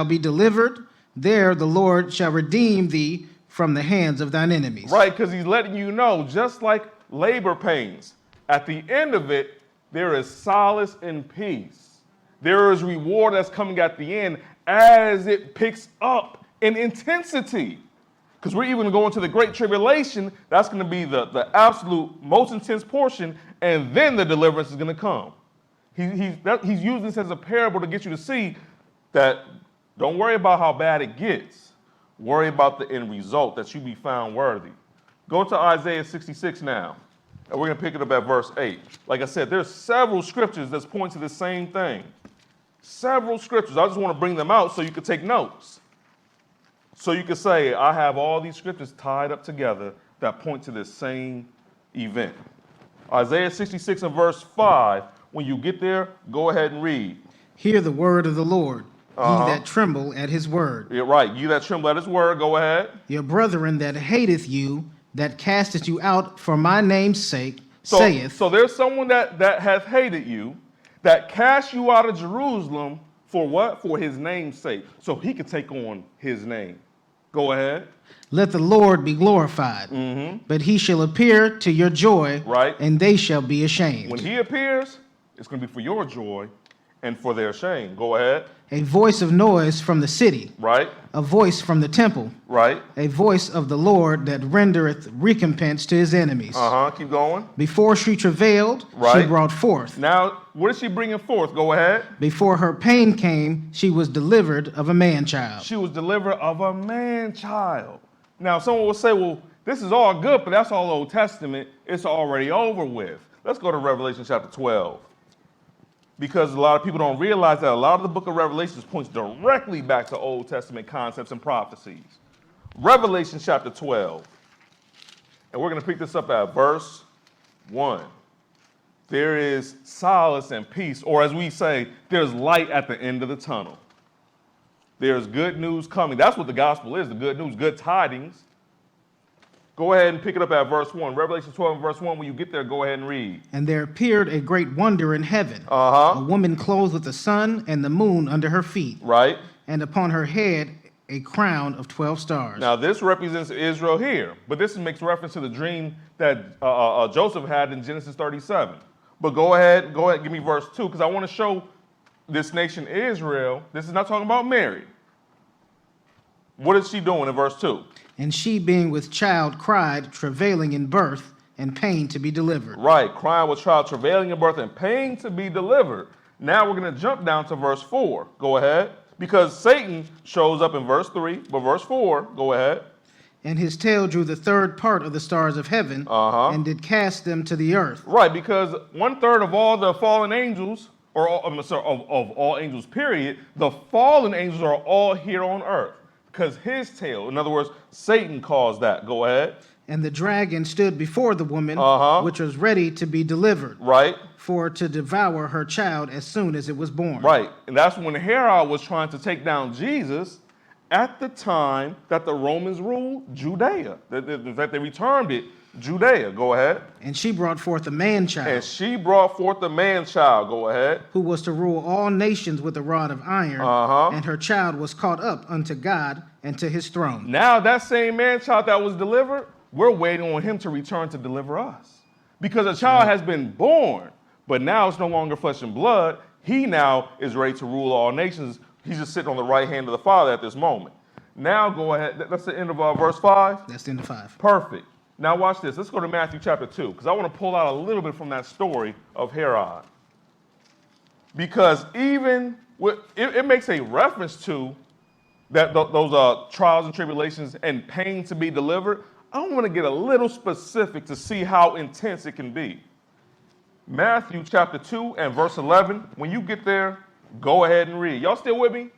be delivered. There the Lord shall redeem thee from the hands of thine enemies. Right, because he's letting you know, just like labor pains, at the end of it, there is solace and peace. There is reward that's coming at the end as it picks up in intensity. Because we're even going to the Great Tribulation. That's going to be the absolute most intense portion, and then the deliverance is going to come. He's using this as a parable to get you to see that don't worry about how bad it gets. Worry about the end result, that you be found worthy. Go to Isaiah 66 now, and we're going to pick it up at verse 8. Like I said, there's several scriptures that point to the same thing. Several scriptures. I just want to bring them out so you can take notes. So you can say, I have all these scriptures tied up together that point to this same event. Isaiah 66 and verse 5, when you get there, go ahead and read. Hear the word of the Lord, ye that tremble at his word. Yeah, right, you that tremble at his word, go ahead. Your brethren that hateth you, that casteth you out for my name's sake, saith. So there's someone that hath hated you, that cast you out of Jerusalem for what? For his name's sake, so he could take on his name. Go ahead. Let the Lord be glorified, but he shall appear to your joy, right, and they shall be ashamed. When he appears, it's going to be for your joy and for their shame. Go ahead. A voice of noise from the city, right, a voice from the temple, right, a voice of the Lord that rendereth recompense to his enemies. Keep going. Before she travailed, she brought forth. Now, what is she bringing forth? Go ahead. Before her pain came, she was delivered of a man-child. She was delivered of a man-child. Now, someone will say, well, this is all good, but that's all Old Testament. It's already over with. Let's go to Revelation chapter 12. Because a lot of people don't realize that a lot of the book of Revelation points directly back to Old Testament concepts and prophecies. Revelation chapter 12. And we're going to pick this up at verse 1. there is solace and peace, or as we say, there's light at the end of the tunnel. There's good news coming. That's what the gospel is, the good news, good tidings. Go ahead and pick it up at verse 1. Revelation 12 and verse 1, when you get there, go ahead and read. And there appeared a great wonder in heaven, a woman clothed with the sun and the moon under her feet, Right. and upon her head a crown of 12 stars. Now, this represents Israel here, but this makes reference to the dream that Joseph had in Genesis 37. But go ahead, give me verse 2, because I want to show this nation Israel. This is not talking about Mary. What is she doing in verse 2? And she, being with child, cried, travailing in birth and pain to be delivered. Right, crying with child, travailing in birth and pain to be delivered. Now we're going to jump down to verse 4. Go ahead. Because Satan shows up in verse 3, but verse 4, go ahead. And his tail drew the third part of the stars of heaven, and did cast them to the earth. Right, because 1/3 of all the fallen angels, or of all angels, period, the fallen angels are all here on earth. Because his tail, in other words, Satan caused that. Go ahead. And the dragon stood before the woman, which was ready to be delivered. Right. For to devour her child as soon as it was born. Right. And that's when Herod was trying to take down Jesus at the time that the Romans ruled Judea. That they returned it Judea. Go ahead. And she brought forth a man-child. And she brought forth a man-child. Go ahead. Who was to rule all nations with a rod of iron. And her child was caught up unto God and to his throne. Now that same man-child that was delivered, we're waiting on him to return to deliver us. Because a child has been born, but now it's no longer flesh and blood. He now is ready to rule all nations. He's just sitting on the right hand of the Father at this moment. Now go ahead. That's the end of verse 5? That's the end of 5. Perfect. Now watch this. Let's go to Matthew chapter 2, because I want to pull out a little bit from that story of Herod. Because even it makes a reference to that those trials and tribulations and pain to be delivered. I want to get a little specific to see how intense it can be. Matthew chapter 2 and verse 11. When you get there, go ahead and read. Y'all still with me?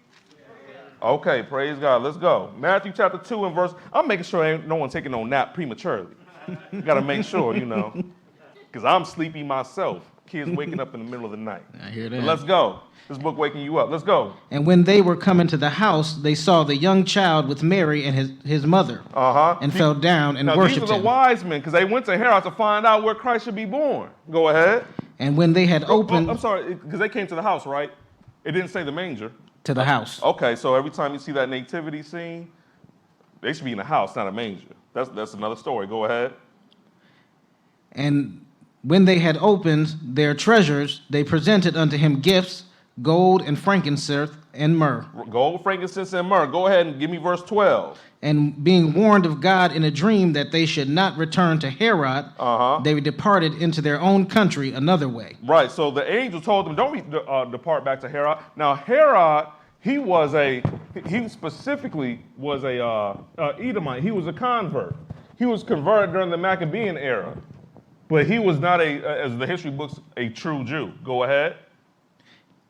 Okay, praise God. Let's go. Matthew chapter 2 and verse. I'm making sure ain't no one taking no nap prematurely. Got to make sure, because I'm sleepy myself. Kids waking up in the middle of the night. I hear that. But let's go. This book waking you up. Let's go. And when they were come into the house, they saw the young child with Mary and his mother, and fell down and worshipped him. These are the wise men, because they went to Herod to find out where Christ should be born. Go ahead. And when they had opened... I'm sorry, because they came to the house, right? It didn't say the manger. To the house. Okay, so every time you see that nativity scene, they should be in a house, not a manger. That's another story. Go ahead. And when they had opened their treasures, they presented unto him gifts, gold and frankincense and myrrh. Gold, frankincense, and myrrh. Go ahead and give me verse 12. And being warned of God in a dream that they should not return to Herod, they departed into their own country another way. Right, so the angel told them, don't depart back to Herod. Now, Herod, he specifically was a Edomite. He was a convert. He was converted during the Maccabean era. But he was not, as the history books, a true Jew. Go ahead.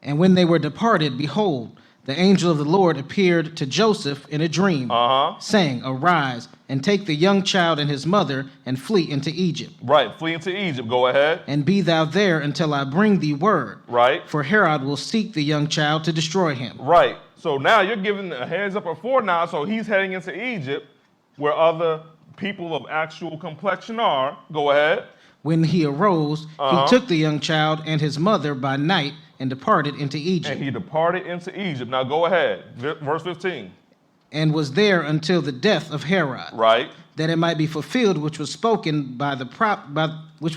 And when they were departed, behold, the angel of the Lord appeared to Joseph in a dream, saying, Arise, and take the young child and his mother, and flee into Egypt. Right, flee into Egypt. Go ahead. And be thou there until I bring thee word. Right. For Herod will seek the young child to destroy him. Right. So now you're giving a heads up before now, so he's heading into Egypt, where other people of actual complexion are. Go ahead. When he arose, he took the young child and his mother by night and departed into Egypt. And he departed into Egypt. Now go ahead. Verse 15. And was there until the death of Herod. Right. That it might be fulfilled which was spoken by the was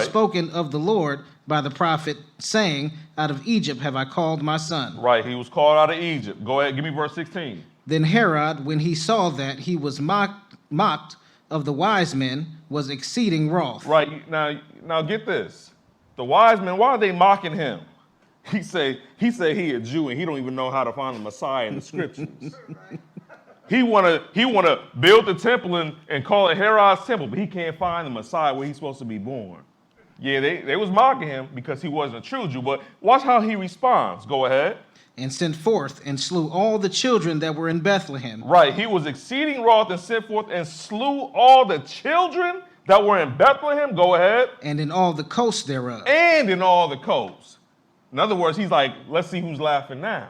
spoken of the Lord by the prophet, saying, Out of Egypt have I called my son. Right. He was called out of Egypt. Go ahead. Give me verse 16. Then Herod, when he saw that he was mocked of the wise men, was exceeding wroth. Right. Now get this. The wise men, why are they mocking him? He say he a Jew and he don't even know how to find the Messiah in the scriptures. He wanna build the temple and call it Herod's temple, but he can't find the Messiah where he's supposed to be born. Yeah, they was mocking him because he wasn't a true Jew, but watch how he responds. Go ahead. And sent forth and slew all the children that were in Bethlehem. Right, he was exceeding wroth and sent forth and slew all the children that were in Bethlehem, go ahead, and in all the coasts thereof. and in all the coasts. In other words, he's like, let's see who's laughing now.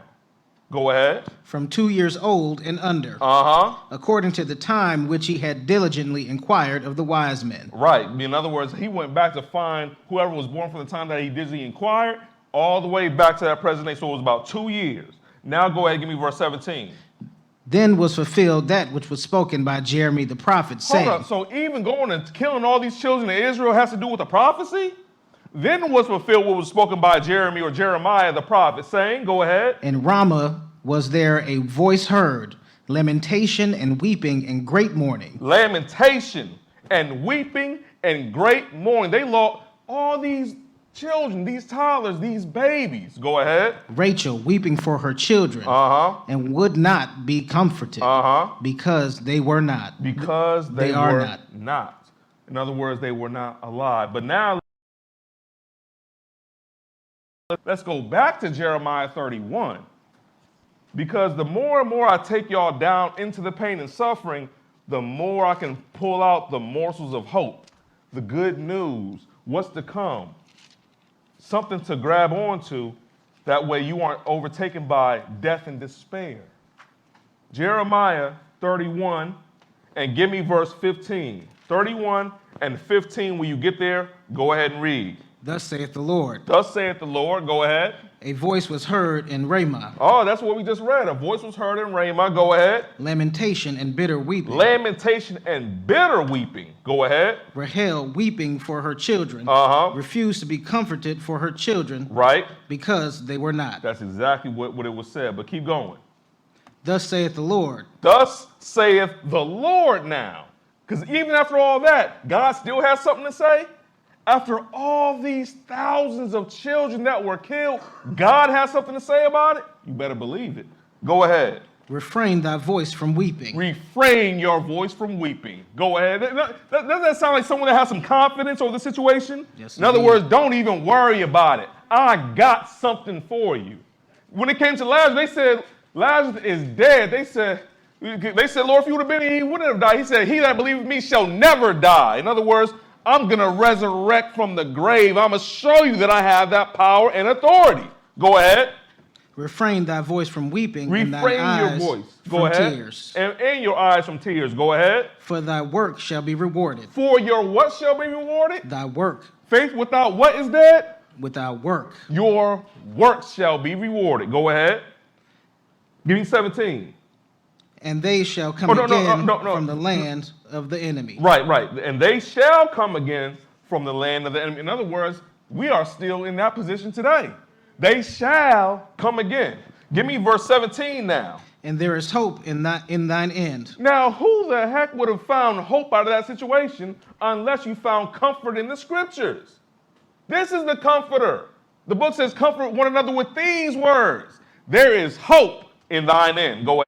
Go ahead. From 2 years old and under, according to the time which he had diligently inquired of the wise men. Right. In other words, he went back to find whoever was born from the time that he diligently inquired, all the way back to that present day. So it was about 2 years. Now go ahead and give me verse 17. Then was fulfilled that which was spoken by Jeremy the prophet, saying. Hold up. So even going and killing all these children of Israel has to do with the prophecy? Then was fulfilled what was spoken by Jeremy or Jeremiah the prophet, saying, go ahead. In Ramah was there a voice heard, lamentation and weeping and great mourning. Lamentation and weeping and great mourning. They lost all these children, these toddlers, these babies. Go ahead. Rachel weeping for her children, and would not be comforted, because they were not. Because they were not. In other words, they were not alive. But now, let's go back to Jeremiah 31. Because the more and more I take y'all down into the pain and suffering, the more I can pull out the morsels of hope, the good news, what's to come, something to grab onto. That way you aren't overtaken by death and despair. Jeremiah 31, and give me verse 15. 31 and 15, when you get there, go ahead and read. Thus saith the Lord. Thus saith the Lord. Go ahead. A voice was heard in Ramah. Oh, that's what we just read. A voice was heard in Ramah. Go ahead. Lamentation and bitter weeping. Lamentation and bitter weeping. Go ahead. Rahel weeping for her children. Refused to be comforted for her children. Right. Because they were not. That's exactly what it was said. But keep going. Thus saith the Lord. Thus saith the Lord now. Because even after all that, God still has something to say. After all these thousands of children that were killed, God has something to say about it? You better believe it. Go ahead. Refrain thy voice from weeping. Refrain your voice from weeping. Go ahead. Doesn't that sound like someone that has some confidence over the situation? Yes, in other words, don't even worry about it. I got something for you. When it came to Lazarus, they said, Lazarus is dead. They said, Lord, if you would have been here, he wouldn't have died. He said, he that believeth me shall never die. In other words, I'm going to resurrect from the grave. I'm going to show you that I have that power and authority. Go ahead. Refrain thy voice from weeping. Refrain and thine your eyes voice. Go from ahead. Tears. And your eyes from tears. Go ahead. For thy work shall be rewarded. For your what shall be rewarded? Thy work. Faith without what is dead? Without work. Your work shall be rewarded. Go ahead. Give me 17. And they shall come again from the land of the enemy. Right. And they shall come again from the land of the enemy. In other words, we are still in that position today. They shall come again. Give me verse 17 now. And there is hope in thine end. Now, who the heck would have found hope out of that situation unless you found comfort in the scriptures? This is the comforter. The book says, comfort one another with these words. There is hope in thine end. Go ahead.